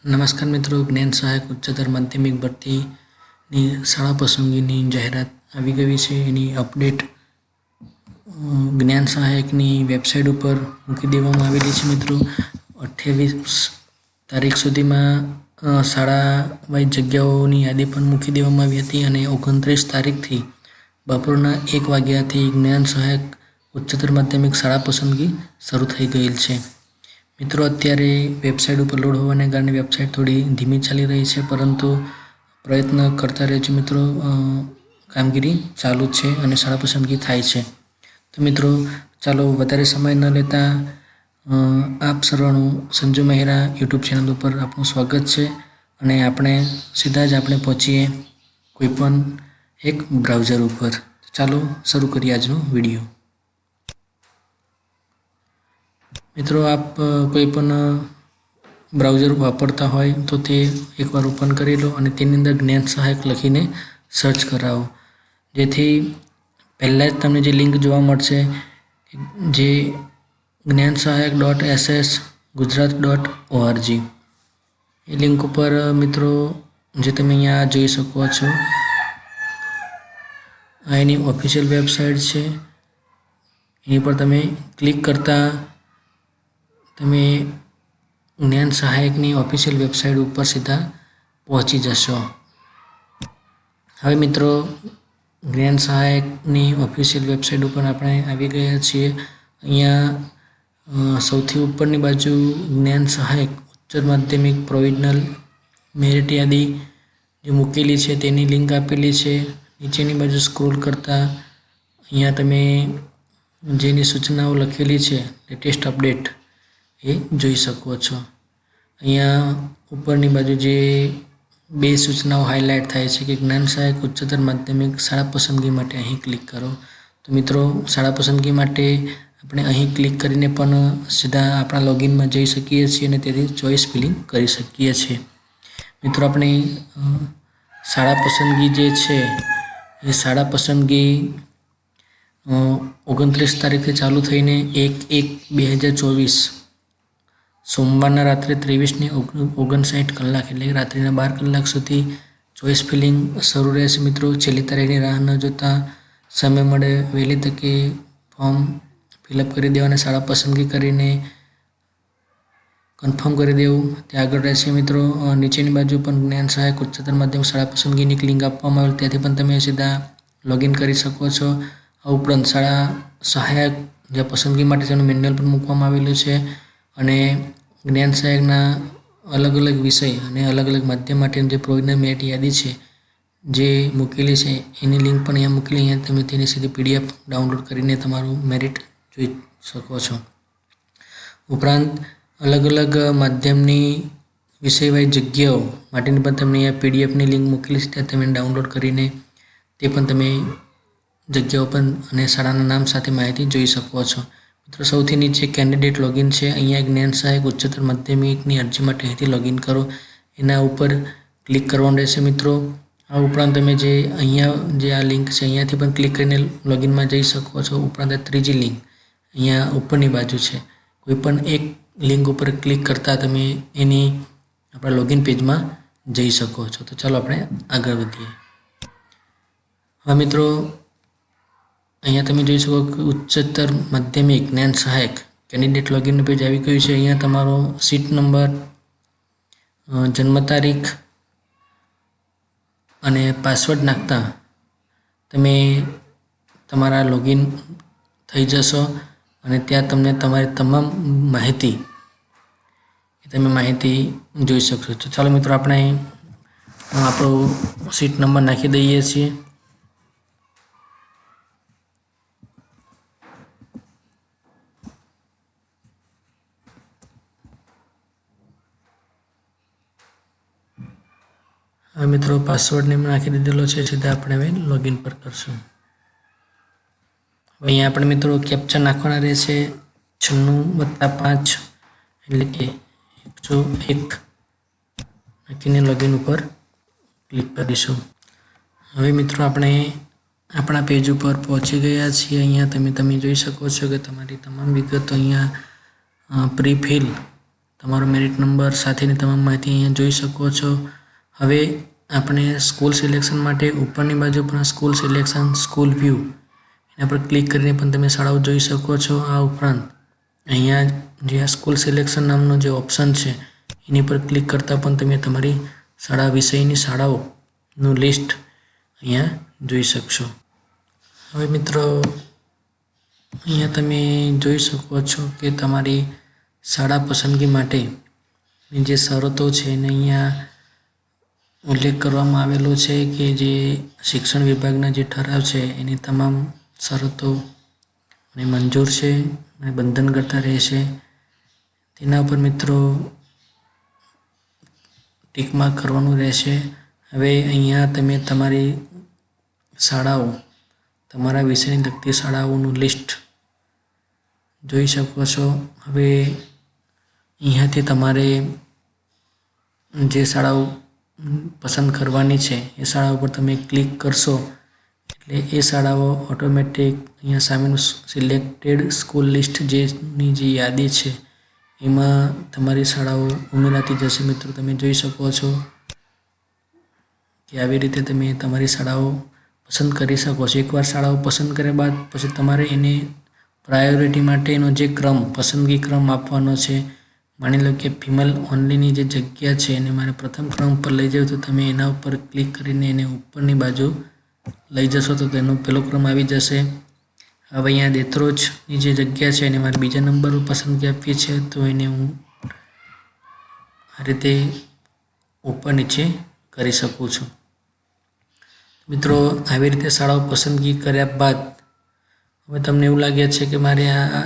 નમસ્કાર મિત્રો, જ્ઞાન સહાયક ઉચ્ચતર માધ્યમિક ભરતીની શાળા પસંદગીની જાહેરાત આવી ગઈ છે. એની અપડેટ જ્ઞાન સહાયકની વેબસાઇટ ઉપર મૂકી દેવામાં આવેલી છે. મિત્રો 28 તારીખ સુધીમાં શાળા વાઇઝ જગ્યાઓની યાદી પણ મૂકી દેવામાં આવી હતી અને 29 તારીખથી બપોરના 1 વાગ્યાથી જ્ઞાન સહાયક ઉચ્ચતર માધ્યમિક શાળા પસંદગી શરૂ થઈ ગયેલ છે. મિત્રો અત્યારે વેબસાઇટ ઉપર લોડ હોવાને કારણે વેબસાઇટ થોડી ધીમી ચાલી રહી છે, પરંતુ પ્રયત્ન કરતા રહેજો મિત્રો. કામગીરી ચાલુ છે અને શાળા પસંદગી થાય છે. તો મિત્રો ચાલો વધારે સમય ન લેતા આપ સર્વનું સંજુ મહેરા યુટ્યુબ ચેનલ ઉપર આપનું સ્વાગત છે અને આપણે સીધા જ પહોંચીએ કોઈપણ એક બ્રાઉઝર ઉપર. ચાલો શરૂ કરીએ આજનો વિડીયો. મિત્રો આપ કોઈ પણ બ્રાઉઝર વાપરતા હોય તો તે એકવાર ઓપન કરી લો અને તેની અંદર જ્ઞાન સહાયક લખીને સર્ચ કરાવો, જેથી પહેલાં જ તમને જે લિંક જોવા મળશે જે જ્ઞાનસહાયક.ss.gujarat.org એ લિંક ઉપર મિત્રો જે તમે અહીંયા જોઈ શકો છો આ એની ઓફિશિયલ વેબસાઇટ છે. એની પર તમે ક્લિક કરતાં તમે જ્ઞાન સહાયકની ઓફિશિયલ વેબસાઇટ ઉપર સીધા પહોંચી જશો. હવે મિત્રો જ્ઞાન સહાયકની ઓફિશિયલ વેબસાઇટ ઉપર આપણે આવી ગયા છીએ. અહીંયા સૌથી ઉપરની બાજુ જ્ઞાન સહાયક ઉચ્ચતર માધ્યમિક પ્રોવિઝનલ મેરિટ યાદી જે મૂકેલી છે તેની લિંક આપેલી છે. નીચેની બાજુ સ્ક્રોલ કરતાં અહીંયા તમે જેની સૂચનાઓ લખેલી છે લેટેસ્ટ અપડેટ એ જોઈ શકો છો. અહીંયા ઉપરની બાજુ જે બે સૂચનાઓ હાઇલાઇટ થાય છે કે જ્ઞાન સહાયક ઉચ્ચતર માધ્યમિક શાળા પસંદગી માટે અહીં ક્લિક કરો. તો મિત્રો શાળા પસંદગી માટે આપણે અહીં ક્લિક કરીને પણ સીધા આપણા લોગિનમાં જઈ શકીએ છીએ અને તેથી ચોઇસ ફિલિંગ કરી શકીએ છીએ. મિત્રો આપણે શાળા પસંદગી જે છે એ શાળા પસંદગી 29 તારીખથી ચાલુ થઈને 1/1/2024 સોમવારના રાત્રે 23:59 કલાક એટલે રાત્રિના 12 કલાક સુધી ચોઇસ ફિલિંગ શરૂ રહેશે. મિત્રો છેલ્લી તારીખની રાહ ન જોતા સમય મળે વહેલી તકે ફોર્મ ફિલઅપ કરી દેવાને શાળા પસંદગી કરીને કન્ફર્મ કરી દેવું તે આગળ રહેશે. મિત્રો નીચેની બાજુ પણ જ્ઞાન સહાયક ઉચ્ચતર માધ્યમિક શાળા પસંદગીની લિંક આપવામાં આવેલ, ત્યાંથી પણ તમે સીધા લોગિન કરી શકો છો. આ ઉપરાંત શાળા સહાયક જે પસંદગી માટે તેનું મેન્યુઅલ પણ મૂકવામાં આવેલું છે અને જ્ઞાન સહાયકના અલગ અલગ વિષય અને અલગ અલગ માધ્યમ માટેની જે પ્રોવિઝનલ મેરિટ યાદી છે જે મૂકેલી છે એની લિંક પણ અહીંયા મૂકેલી. અહીંયા તમે તેની સીધી PDF ડાઉનલોડ કરીને તમારું મેરિટ જોઈ શકો છો. ઉપરાંત અલગ અલગ માધ્યમની વિષયવાઇઝ જગ્યાઓ માટેની પણ તમને અહીંયા PDFની લિંક મૂકેલી છે, ત્યાં તમે ડાઉનલોડ કરીને તે પણ તમે જગ્યાઓ પણ અને શાળાના નામ સાથે માહિતી જોઈ શકો છો. મિત્રો સૌથી નીચે કેન્ડિડેટ લોગિન છે. અહીંયા જ્ઞાન સહાયક ઉચ્ચતર માધ્યમિકની અરજી માટે અહીંથી લોગિન કરો એના ઉપર ક્લિક કરવાનું રહેશે. મિત્રો આ ઉપરાંત તમે જે અહીંયા જે આ લિંક છે અહીંયાથી પણ ક્લિક કરીને લોગિનમાં જઈ શકો છો. ઉપરાંત ત્રીજી લિંક અહીંયા ઉપરની બાજુ છે, કોઈ પણ એક લિંક ઉપર ક્લિક કરતાં તમે એની આપણા લોગિન પેજમાં જઈ શકો છો. તો ચાલો આપણે આગળ વધીએ. હવે મિત્રો અહીંયા તમે જોઈ શકો કે ઉચ્ચતર માધ્યમિક જ્ઞાન સહાયક કેન્ડિડેટ લોગિનનું પેજ આવી ગયું છે. અહીંયા તમારો સીટ નંબર, જન્મ તારીખ અને પાસવર્ડ નાખતા તમે તમારા લોગિન થઈ જશો અને ત્યાં તમને તમારી તમામ માહિતી જોઈ શકશો. તો ચાલો મિત્રો આપણે આપણો સીટ નંબર નાખી દઈએ છીએ. હવે મિત્રો પાસવર્ડને નાખી દીધેલો છે, સીધા આપણે હવે લોગિન પર કરશું. અહીંયા આપણે મિત્રો કેપ્ચા નાખવાના રહેશે 96+5 એટલે કે 101 નાખીને લોગિન ઉપર ક્લિક કરીશું. હવે મિત્રો આપણે આપણા પેજ ઉપર પહોંચી ગયા છીએ. અહીંયા તમે જોઈ શકો છો કે તમારી તમામ વિગતો અહીંયા પ્રી ફિલ તમારો મેરિટ નંબર સાથેની તમામ માહિતી અહીંયા જોઈ શકો છો. હવે આપણે સ્કૂલ સિલેક્શન માટે ઉપરની બાજુ પણ સ્કૂલ સિલેક્શન, સ્કૂલ વ્યૂ એના પર ક્લિક કરીને પણ તમે શાળાઓ જોઈ શકો છો. આ ઉપરાંત અહીંયા જે આ સ્કૂલ સિલેક્શન નામનો જે ઓપ્શન છે એની પર ક્લિક કરતાં પણ તમે તમારી શાળા વિષયની શાળાઓનું લિસ્ટ અહીંયા જોઈ શકશો. હવે મિત્રો અહીંયા તમે જોઈ શકો છો કે તમારી શાળા પસંદગી માટેની જે શરતો છે એને અહીંયા ઉલ્લેખ કરવામાં આવેલો છે કે જે શિક્ષણ વિભાગના જે ઠરાવ છે એની તમામ શરતો અને મંજૂર છે અને બંધનકર્તા રહેશે. તેના ઉપર મિત્રો ટિક માર્ક કરવાનું રહેશે. હવે અહીંયા તમે તમારી શાળાઓ, તમારા વિષયની લગતી શાળાઓનું લિસ્ટ જોઈ શકો છો. હવે અહીંયાથી તમારે જે શાળાઓ પસંદ કરવાની છે એ શાળા ઉપર તમે ક્લિક કરશો એટલે એ શાળાઓ ઓટોમેટિક અહીંયા સામેનું સિલેક્ટેડ સ્કૂલ લિસ્ટ જેની જે યાદી છે એમાં તમારી શાળાઓ ઉમેરાતી જશે. મિત્રો તમે જોઈ શકો છો કે આવી રીતે તમે તમારી શાળાઓ પસંદ કરી શકો છો. એકવાર શાળાઓ પસંદ કર્યા બાદ પછી તમારે એને પ્રાયોરિટી માટેનો જે ક્રમ, પસંદગી ક્રમ આપવાનો છે. માની લો કે ફિમેલ ઓનલીની જે જગ્યા છે એને મારે પ્રથમ ક્રમ પર લઈ જાવ તો તમે એના ઉપર ક્લિક કરીને એને ઉપરની બાજુ લઈ જશો તો તેનો પહેલો ક્રમ આવી જશે. હવે અહીંયા દેત્રોજની જે જગ્યા છે એને મારે બીજા નંબર પર પસંદગી આપવી છે તો એને હું આ રીતે ઉપર નીચે કરી શકું છું. મિત્રો આવી રીતે શાળાઓ પસંદગી કર્યા બાદ હવે તમને એવું લાગે છે કે મારે આ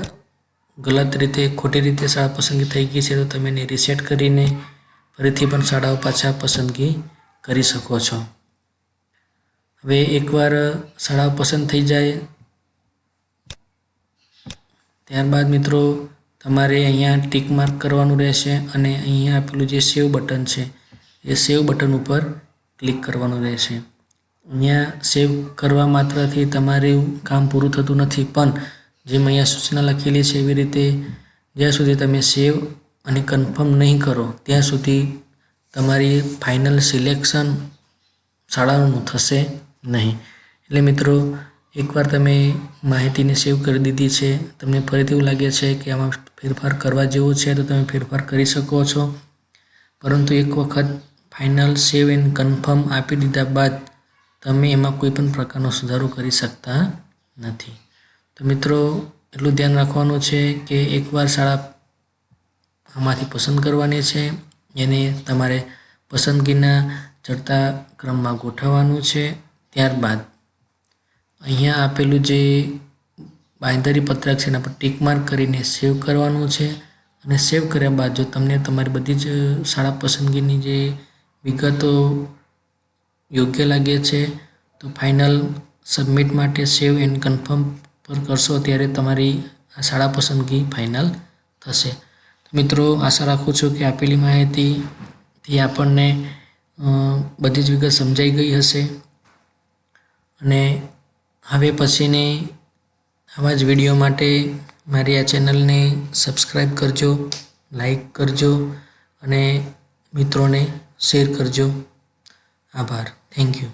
ગલત રીતે, ખોટી રીતે શાળા પસંદગી થઈ ગઈ છે તો તમે એને રીસેટ કરીને ફરીથી પણ શાળાઓ પાછા પસંદગી કરી શકો છો. હવે એકવાર શાળાઓ પસંદ થઈ જાય ત્યારબાદ મિત્રો તમારે અહીંયા ટિક માર્ક કરવાનું રહેશે અને અહીંયા આપેલું જે સેવ બટન છે એ સેવ બટન ઉપર ક્લિક કરવાનું રહેશે. અહીંયા સેવ કરવા માત્રથી તમારું કામ પૂરું થતું નથી, પણ જેમ અહીંયા સૂચના લખેલી છે એવી રીતે જ્યાં સુધી તમે સેવ અને કન્ફર્મ નહીં કરો ત્યાં સુધી તમારી ફાઇનલ સિલેક્શન શાળાનું થશે નહીં. એટલે મિત્રો એકવાર તમે માહિતીને સેવ કરી દીધી છે, તમને ફરીથી એવું લાગે છે કે આમાં ફેરફાર કરવા જેવો છે તો તમે ફેરફાર કરી શકો છો. પરંતુ એક વખત ફાઇનલ સેવ એન્ડ કન્ફર્મ આપી દીધા બાદ તમે એમાં કોઈ પણ પ્રકારનો સુધારો કરી શકતા નથી. તો મિત્રો એટલું ધ્યાન રાખવાનું છે કે એકવાર શાળા આમાંથી પસંદ કરવાની છે એને તમારે પસંદગીના ચડતા ક્રમમાં ગોઠવવાનું છે. ત્યારબાદ અહીંયા આપેલું જે બાંયધરી પત્રક છે એના પર ટિક માર્ક કરીને સેવ કરવાનું છે અને સેવ કર્યા બાદ જો તમને તમારી બધી જ શાળા પસંદગીની જે વિગતો યોગ્ય લાગે છે તો ફાઇનલ સબમિટ માટે સેવ એન્ડ કન્ફર્મ પર કરશો ત્યારે તમારી આ શાળા પસંદગી ફાઇનલ થશે. તો મિત્રો આશા રાખું છું કે આપેલી માહિતીથી આપણને બધી જ વિગત સમજાઈ ગઈ હશે અને હવે પછીની આવા જ વિડીયો માટે મારી આ ચેનલને સબસ્ક્રાઈબ કરજો, લાઈક કરજો અને મિત્રોને શેર કરજો. આભાર. Thank you.